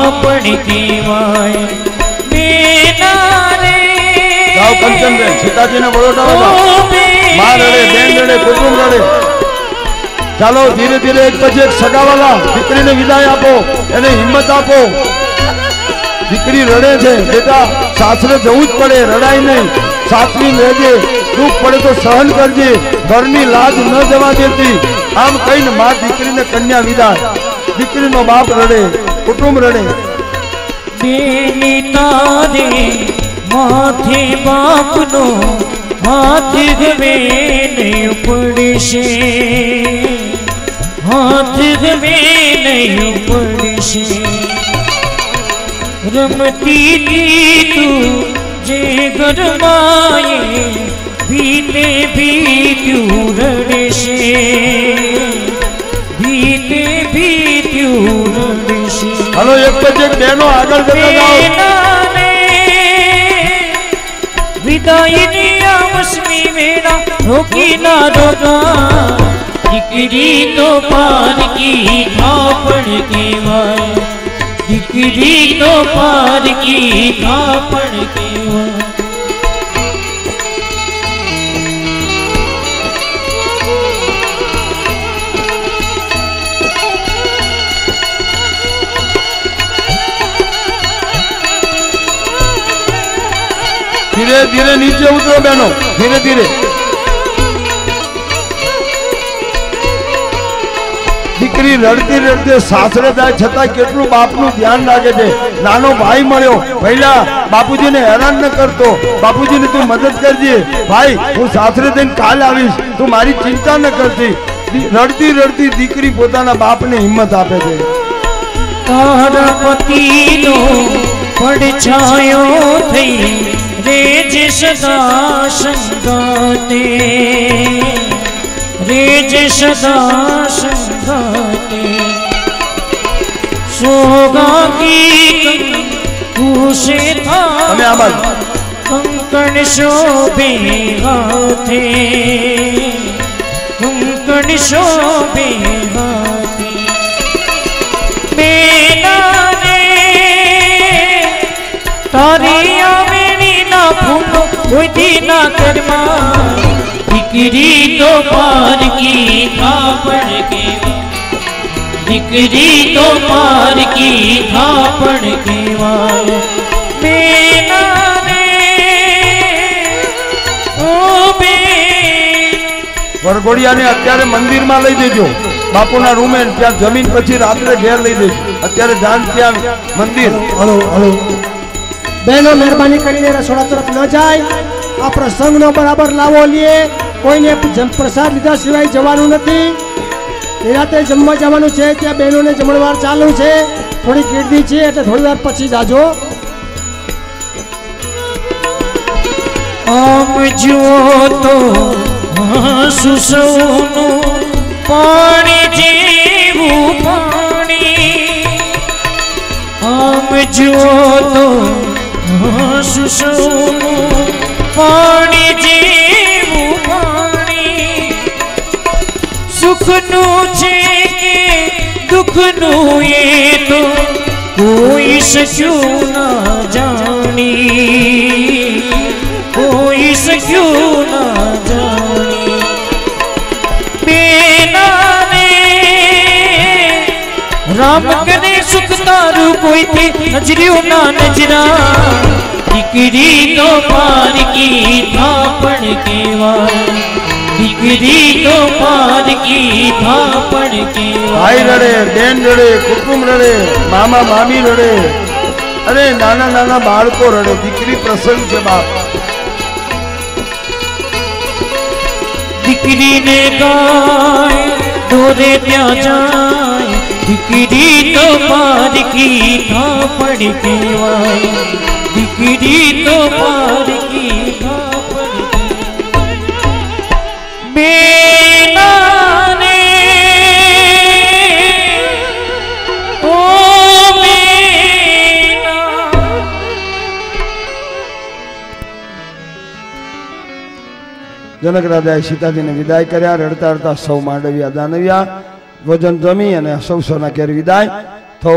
थापण केवाय बेना रे जाओ कंचन रे सीताजी ने बोलो मां रड़े बेन रड़े कुटुंब रड़े चलो धीरे धीरे एक પછી એક સગાવાલા દીકરીને વિદાય આપો એને હિંમત આપો દીકરી રડે છે બેટા સાસરે જવું જ પડે રડાઈ નહીં સાસરી લેજે દુઃખ પડે તો સહન કરજે ઘરની લાજ ન જવા દેતી આમ કહીને માં દીકરીને કન્યા વિદાય દીકરીનો બાપ રડે કુટુંબ રડે બેની તારે માથે બાપનો हाथ गवे नहीं पड़शे हाथ गवे नहीं पड़शे रमती थी तू जे गरमाए बीते भी क्यों रड़शे बीते भी क्यों रड़शे हेलो एक પછી એક બહેનો આગળ જતા જાઓ विदाई मौसमी मेरा रोकी ना रोका दिकरी तो पार की थापण केवाय दिकरी तो पार की थापण केवाय धीरे धीरे नीचे उतरो बहनों धीरे धीरे દીકરી રડતી રડતી સાસરે જાય છતાં કેટલું બાપનું ધ્યાન રાખે છે નાનો ભાઈ મળ્યો પહેલા બાપુજીને હેરાન ન કરતો બાપુજીને તું મદદ કરજે ભાઈ હું સાસરે જઈને કાલ આવીશ તું મારી ચિંતા ન કરતી રડતી રડતી દીકરી પોતાના બાપને હિંમત આપે છે તારા પતિનો પડછાયો થઈ रेज सदा संगाते रेज सदा संगाते सोगा की कुसे था कंकण शोभे हाथे कंकण शोभे हाथे बेना रे तारी फूलो कोई दीना करमा दिकरी तो पार की थापण केवाय दिकरी तो पार की थापण केवाय बेना रे ओ बे વરઘોડિયાને અત્યારે મંદિરમાં લઈ દેજો બાપુના રૂમે ત્યાં જમીન પછી રાત્રે ઘેર લઈ દેજો અત્યારે જાન ત્યાં મંદિર હલો હલો बहनों मेहरबानी करीने रसोड़ा तरफ न जाए आ प्रसंग नो बराबर लावो लिए कोई ने प्रसाद लीधा सिवाय जवानु नथी निराते जमवा जवानु छे त्या बहनों ने जमणवार चालू छे थोड़ी कीर्दी छे એટલે થોડી વાર પછી જાજો आम जो तो आंसू सौनो पानी जेवू पानी आम जो तो सुसोनु पानी जेवू पानी सुखनु छे के दुखनु ये तो कोई सक्यो ना जानी कोई सक्यो ना जानी बेना रे राम करे सुख तारू कोई थी नजरियो ना नजरा दिकरी तो पार की थापण केवाय दिकरी तो पार की थापण केवाय भाई रड़े बेन रड़े कुटुंब रड़े मामा मामी रड़े अरे नाना नाना बाळको रड़े दिकरी प्रसन्न छे बाप दिकरी ने गाय दोरे त्या जाय दिकरी तो पार की थापण केवाय दिकरी तो पार की थापण बेना रे ओ बेना जनक राजाए सीताजीने विदाय कर्या रड़ता रड़ता सौ मांडव्या दानव्या भोजन जमी અને સૌ સોના કેર વિદાય થો।